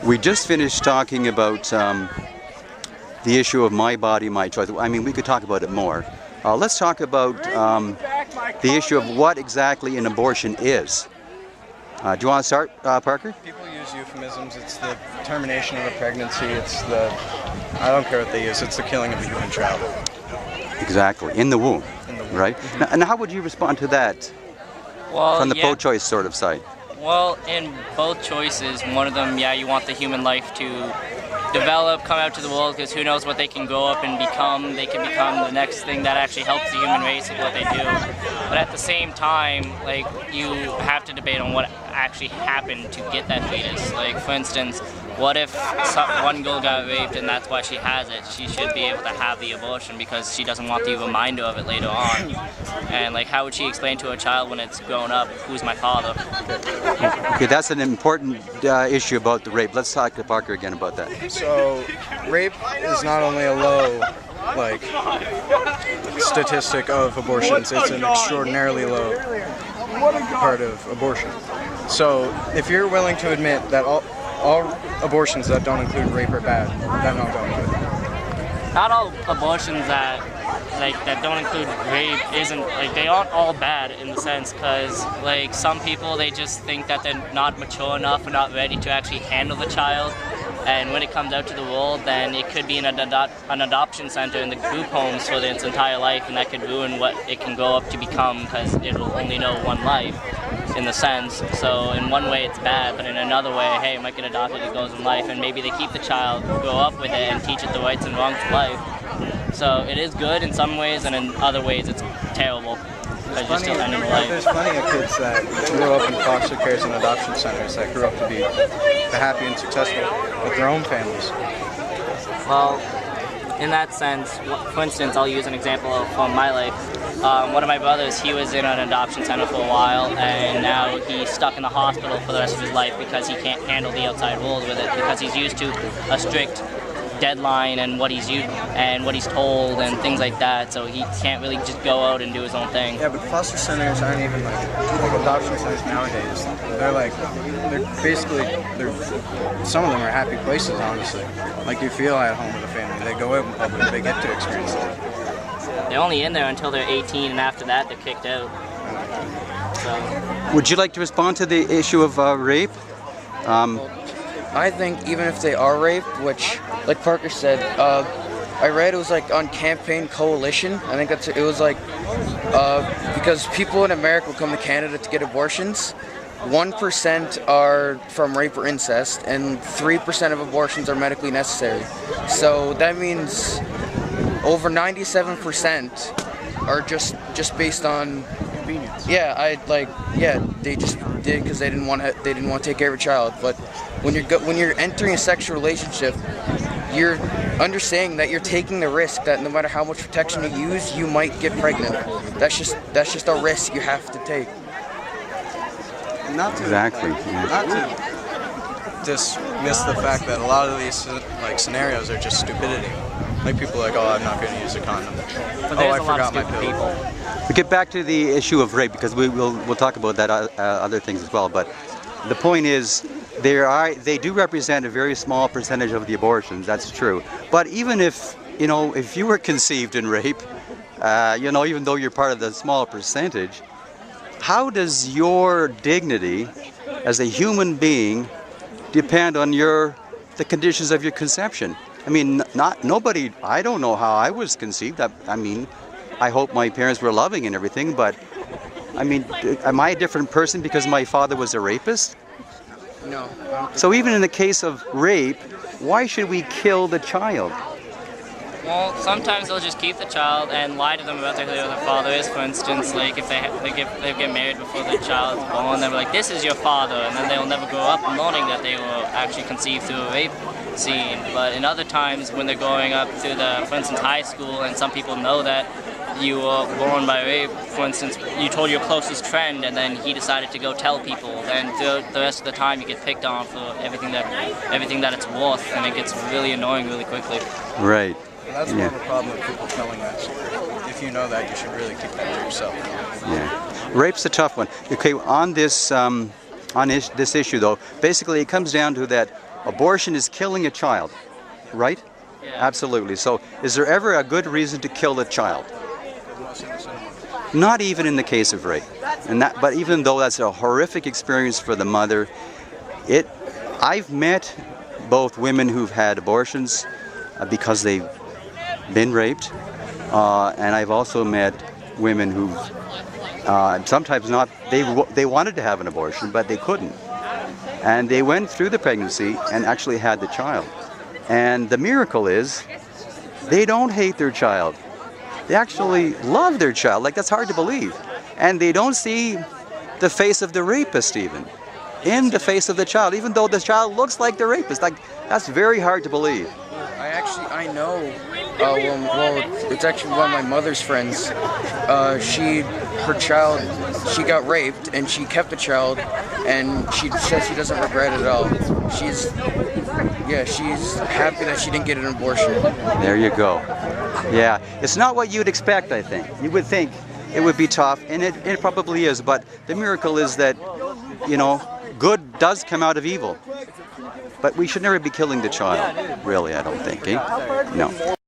We just finished talking about the issue of my body, my choice. I mean, we could talk about it more. Let's talk about the issue of what exactly an abortion is. Do you want to start, Parker? People use euphemisms. It's the termination of a pregnancy. It's the, I don't care what they use, it's the killing of a human child. Exactly, in the womb, right? Mm-hmm. Now, and how would you respond to that from the pro-choice sort of side? Well, in both choices, one of them, you want the human life to develop, come out to the world, because who knows what they can grow up and become. They can become the next thing that actually helps the human race with what they do. But at the same time, like, you have to debate on what actually happened to get that fetus. Like, for instance, what if one girl got raped and that's why she has it? She should be able to have the abortion because she doesn't want the reminder of it later on. And like, how would she explain to a child when it's grown up, who's my father? Okay, that's an important issue about the rape. Let's talk to Parker again about that. So, rape is not only a low, like, statistic of abortions, it's an extraordinarily low part of abortion. So, if you're willing to admit that all abortions that don't include rape are bad, then I'll go with it. Not all abortions that don't include rape they aren't all bad in the sense, because like some people, they just think that they're not mature enough or not ready to actually handle the child, and when it comes out to the world, then it could be in an adoption center in the group homes for its entire life, and that could ruin what it can grow up to become, because it will only know one life in the sense. So in one way it's bad, but in another way, hey, it might get adopted, it goes in life, and maybe they keep the child, grow up with it, and teach it the rights and wrongs of life. So it is good in some ways, and in other ways it's terrible, because you're still ending life. There's plenty of kids that grew up in foster cares and adoption centers that grew up to be happy and successful with their own families. Well, in that sense, for instance, I'll use an example from my life. One of my brothers, he was in an adoption center for a while, and now he's stuck in the hospital for the rest of his life because he can't handle the outside world with it, because he's used to a strict deadline and what he's used and what he's told and things like that, so he can't really just go out and do his own thing. Yeah, but foster centers aren't even like adoption centers nowadays. They're basically some of them are happy places, honestly. Like, you feel at home with a family. They go out in public, they get to experience it. They're only in there until they're 18, and after that they're kicked out. So. Would you like to respond to the issue of rape? I think even if they are raped, which, like Parker said, I read it was like on Campaign Coalition. I think it was like because people in America come to Canada to get abortions. 1% are from rape or incest, and 3% of abortions are medically necessary. So that means over 97% are just based on convenience. They just did because they didn't want to take care of a child. But when you're entering a sexual relationship, you're understanding that you're taking the risk that no matter how much protection you use, you might get pregnant. That's just a risk you have to take. Not to dismiss the fact that a lot of these scenarios are just stupidity. Like, people are like, oh, I'm not going to use a condom. But I forgot my pill. We get back to the issue of rape, because we'll talk about that other things as well. But the point is, they do represent a very small percentage of the abortions. That's true. But even if you were conceived in rape, even though you're part of the small percentage, how does your dignity as a human being depend on the conditions of your conception? I mean, nobody. I don't know how I was conceived. I mean, I hope my parents were loving and everything, but I mean, am I a different person because my father was a rapist? No. So even in the case of rape, why should we kill the child? Well, sometimes they'll just keep the child and lie to them about who their father is. For instance, like if they get married before the child's born, they're like, "This is your father," and then they'll never grow up knowing that they were actually conceived through a rape scene. But in other times, when they're growing up through for instance, high school, and some people know that you were born by rape. For instance, you told your closest friend, and then he decided to go tell people. Then the rest of the time, you get picked on for everything that it's worth, and it gets really annoying really quickly. Right. That's more of a problem with people telling that secret. If you know that, you should really keep that to yourself. Yeah. Rape's a tough one. Okay, on this issue though, basically it comes down to that abortion is killing a child, right? Yeah. Absolutely. So is there ever a good reason to kill a child? Not even in the case of rape. But even though that's a horrific experience for the mother, I've met both women who've had abortions because they've been raped, and I've also met women who sometimes not, they wanted to have an abortion, but they couldn't. And they went through the pregnancy and actually had the child. And the miracle is, they don't hate their child. They actually love their child. Like, that's hard to believe. And they don't see the face of the rapist even in the face of the child, even though the child looks like the rapist. Like, that's very hard to believe. I know, well, it's actually one of my mother's friends. Her child, she got raped and she kept the child, and she says she doesn't regret it at all. She's happy that she didn't get an abortion. There you go. Yeah, it's not what you'd expect, I think. You would think it would be tough, and it probably is, but the miracle is that, good does come out of evil. But we should never be killing the child, really, I don't think, eh? No.